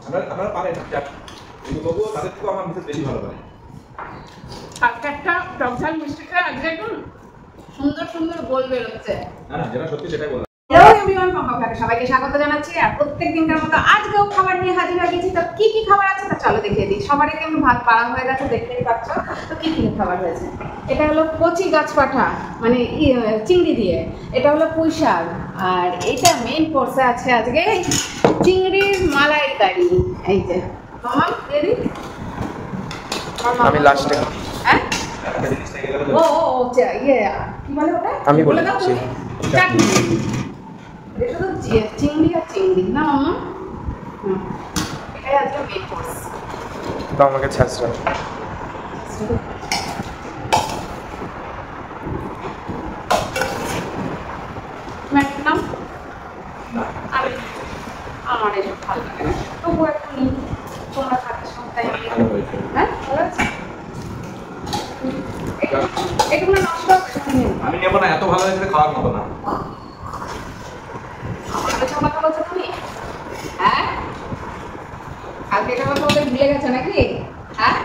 আপনারা পারেন কিন্তু তবুও তাদের থেকে আমার মিসেস বেশি ভালো পারে। আজকে একটা টক ঝাল মিষ্টিটা আজকে একটু সুন্দর সুন্দর গোল বেরোচ্ছে। না যেটা সত্যি সেটাই বললাম। হ্যালো এভরিওয়ান, সবাইকে স্বাগত জানাচ্ছি। আর প্রত্যেক দিনকার মতো আজকেও খাবার নিয়ে হাজির হয়ে গেছি। তো কি কি খাবার আছে তা চলো দেখিয়ে দিই। সবারই কিন্তু ভাত পাড়া হয়ে গেছে, দেখতেই পাচ্ছ। তো কি কি খাবার হয়েছে, এটা হলো কচি গাছ পাঠা মানে চিংড়ি দিয়ে, এটা হলো পুঁই শাক, আর এটা মেইন কোর্সে আছে আজকে চিংড়ির মালাইকারি। এই যে মামা রেডি, আমি লাস্টে হ্যাঁ ও ইয়ে কি বলে ওটা, আমি বলে দিচ্ছি চাটনি। এটা তো চিংড়ি আর চিংড়ি না মামা, এটাই আজকে মেইন কোর্স। তো আমাকে ছাড়ছরা ম্যাডাম আমি আমার এসব ভালো লাগে না, তবু একটু নিই। তোমরা থাকার সপ্তাহে হ্যাঁ ভালো আছে, এগুলো নষ্ট আমি নেবো না, এত ভালো হয়েছে খাওয়ার মতো না। আমার কথা কথা বলছো তুমি, হ্যাঁ আজকে এটা কথা ওদের ভুলে গেছে নাকি? হ্যাঁ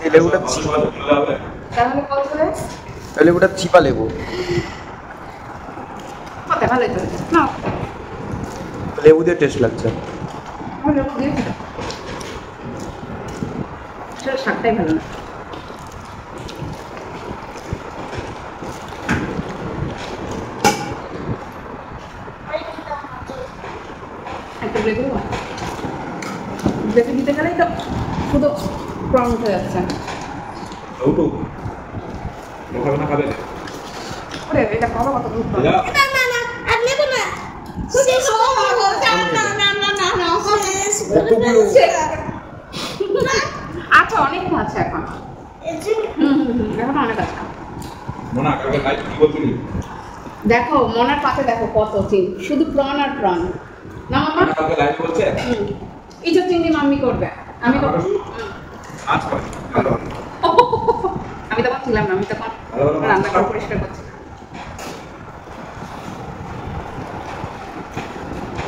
এই লেবুটা তাহলে বলছো এই লেবুটা চিপা লেবু, কথা ভালোই তো না, লেবু দিয়ে টেস্ট লাগছে। আমার লেবু দিয়েছি তো, সেটা শাকটাই ভালো না। একটা ব্রেক দেবো, ব্রেকে দিতে গেলেই তো শুধু প্রন উঠে যাচ্ছে। ওরে এটা খাওয়া কত দুধ পাবে। আচ্ছা অনেকটা আছে এখন, এখন অনেক আছে। দেখো মনার পাতে দেখো কত চিংড়ি, শুধু প্রন আর প্রন না মামা। এই যে চিংড়ি মাম্মি করবে, আমি তো আমি তখন ছিলাম না, আমি তখন রান্না করে পরিষ্কার করছি।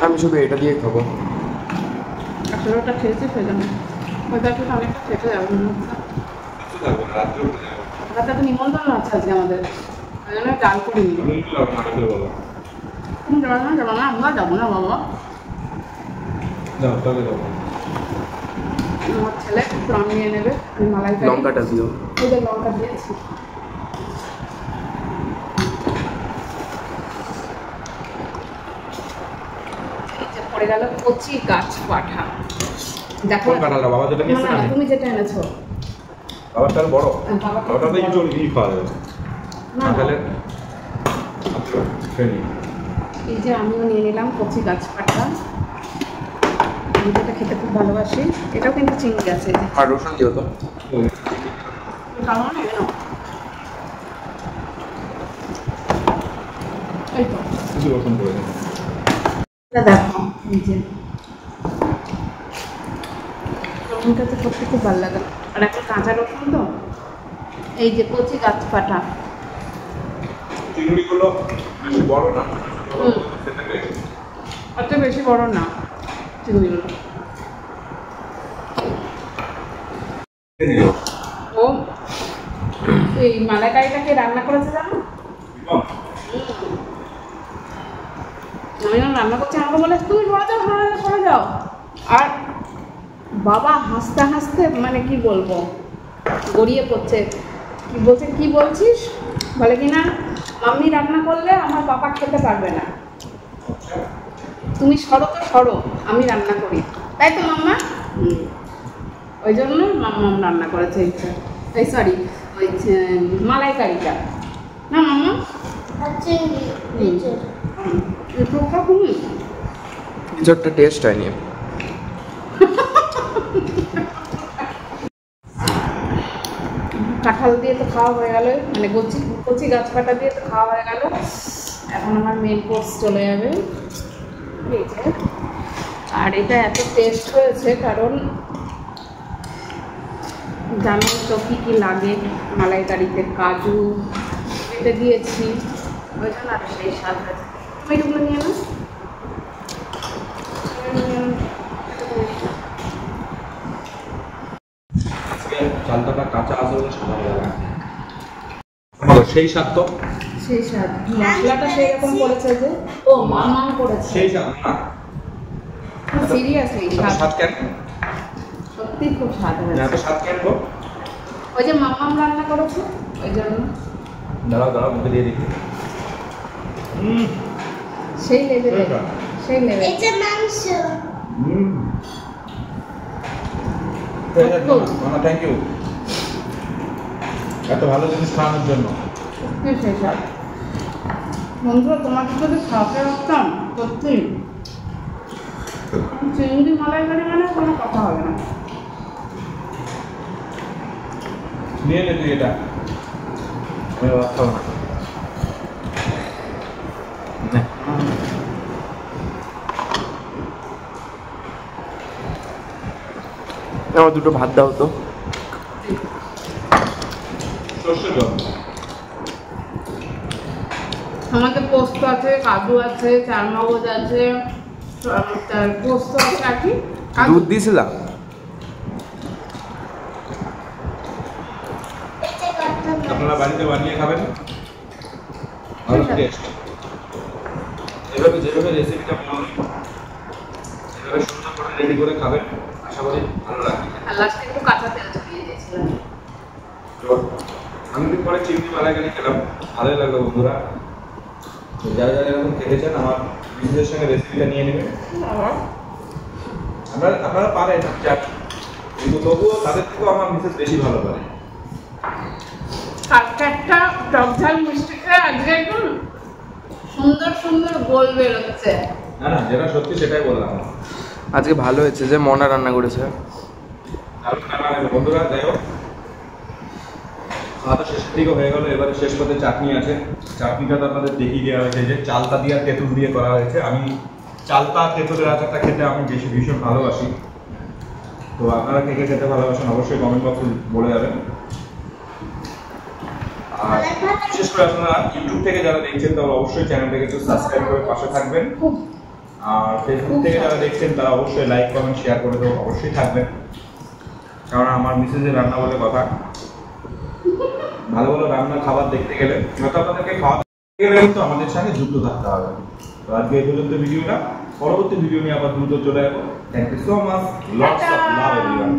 আমি শুধু এটা দিয়ে খাবো। আসলে ওটা খেয়েছি সেজন্য, ওইটা একটু অনেকটা খেতে যাবে রাতে তো নিমন্ত্রণ আছে আজকে আমাদের, ওই জন্য ডাল করিনি। তুমি যাবো না, যাবো না, আমরা যাবো না বাবা। আমার ছেলে প্রন নিয়ে নেবে, আমি মালাই লঙ্কাটা দিও, ওদের লঙ্কা দিয়েছি। পড়ে গেল কচি গাছ পাঠা। দেখো তুমি যেটা এনেছো বাবারটা বড়, বাবারটা একটু খাওয়া যাবে না, এই যে আমিও নিয়ে নিলাম কচি গাছ পাঠা, আমি যেটা খেতে খুব ভালোবাসি। এটাও কিন্তু চিংড়ি আছে, আর রসুন দিও তো। এই তো কিছু রসুন করে দেন। দেখো এই যে রসুনটা তো করতে খুব ভালো লাগে, আর একটা কাঁচা রসুন তো। এই যে কচি গাছ পাঠা, চিংড়িগুলো বেশি বড় না, অত বেশি বড় না চিংড়িগুলো। ও এই মালাইকারিটাকে রান্না করেছে জানো, আমি রান্না করছি, আমাকে বলে তুমি সরে যাও। আর বাবা হাসতে হাসতে মানে কি বলবো গড়িয়ে পড়ছে, কি বলছে কি বলছিস, বলে কি না মাম্মি রান্না করলে আমার বাবা খেতে পারবে না, তুমি সরো তো সরো, আমি রান্না করি, তাই তো মাম্মা। ওই জন্য মাম্মাম রান্না করেছে ইচ্ছা, এই সরি ওই মালাইকারিটা না মাম্মা। কিছু একটা টেস্ট হয়নি। কাঁঠাল দিয়ে তো খাওয়া হয়ে গেল, মানে কচি গাছ পাতা দিয়ে তো খাওয়া হয়ে গেল। এখন আমার মেন কোর্স চলে যাবে। আর এটা এত টেস্ট হয়েছে কারণ জানো তো কী কী লাগে মালাইকারিতে, কাজু এটা দিয়েছি, ওই জন্য আর সেই স্বাদ হয়েছে। তুমি এগুলো নিয়ে নাও, চালতাটা কাঁচা আছে বলে সাদা হয়ে গেল। সেই স্বাদ তো, সেই স্বাদ, মশলাটা সেই রকম করেছে যে ও মামা করেছে সেই স্বাদ না সিরিয়াসলি স্বাদ কেন? সত্যি খুব স্বাদ হয়েছে। এত স্বাদ কেন গো? ওই যে মামাম রান্না করেছে ওই জন্য। দাঁড়াও দাঁড়াও মুখে দিয়ে দেখি। সেই লেভেলে, সেই লেভেলে। এটা মাংস। মামা থ্যাংক ইউ এত ভালো জিনিস খাওয়ানোর জন্য। সত্যি সেই স্বাদ। বন্ধুরা তোমাকে যদি খাওয়াতে রাখতাম সত্যি চিংড়ি মালাইকারি মানে কোনো কথা হবে না। নিয়ে নে তুই এটা, আমি ভাত খাবো না। নে। আমার দুটো ভাত দাও তো। সর্ষের জল। আমাদের পোস্ত আছে, কাজু আছে, চারমগজ আছে, তার পোস্ত আছে আর কি কাজু। দুধ দিয়েছিলাম। এটা কত আপনারা বাড়িতে বানিয়ে খাবেন, ভালো টেস্ট। এভাবে যেভাবে রেসিপিটা বললাম এভাবে সুন্দর করে রেডি করে খাবেন, আশা করি ভালো লাগবে। আর লাস্টে একটু কাঁচা তেল ছড়িয়ে দিয়েছিলাম। তো অনেকদিন পরে চিংড়ি মালাইকারি খেলাম, ভালোই লাগলো বন্ধুরা। তো যারা যারা এরকম খেতে চান আমার মিসেসের সঙ্গে রেসিপিটা নিয়ে নেবেন। আপনারা পারেন জানি, কিন্তু তবুও তাদের থেকেও আমার মিসেস বেশি ভালো পারে। কালকে একটা টক ঝাল মিষ্টি খেয়ে আজকে একটু সুন্দর সুন্দর গোল বেরোচ্ছে। না না, যেটা সত্যি সেটাই বললাম। আজকে ভালো হয়েছে যে মনা রান্না করেছে। দারুণ রান্না হয়েছে বন্ধুরা। যাই হোক, খাওয়া তো শেষের দিকে হয়ে গেল। এবারে শেষ পথে চাটনি আছে। চাটনিটা তো আপনাদের দেখিয়ে দেওয়া হয়েছে যে চালতা দিয়ে আর তেঁতুল দিয়ে করা হয়েছে। আমি চালতা তেঁতুলের আচারটা খেতে আমি ভীষণ ভালোবাসি। তো আপনারা কে কে খেতে ভালোবাসেন অবশ্যই কমেন্ট বক্সে বলে যাবেন। আর বিশেষ করে আপনারা ইউটিউব থেকে যারা দেখছেন তারা অবশ্যই চ্যানেলটাকে একটু সাবস্ক্রাইব করে পাশে থাকবেন। আর ফেসবুক থেকে যারা দেখছেন তারা অবশ্যই লাইক কমেন্ট শেয়ার করে তো অবশ্যই থাকবেন, কারণ আমার মিসেসের রান্না বলে কথা। ভালো ভালো রান্নার খাবার দেখতে গেলে হয়তো আপনাদেরকে খাওয়াতে গেলে কিন্তু আমাদের সঙ্গে যুক্ত থাকতে হবে। তো আজকে এই পর্যন্ত ভিডিওটা, পরবর্তী ভিডিও নিয়ে আবার দ্রুত চলে যাবো। Thank you so much, lots of love everyone.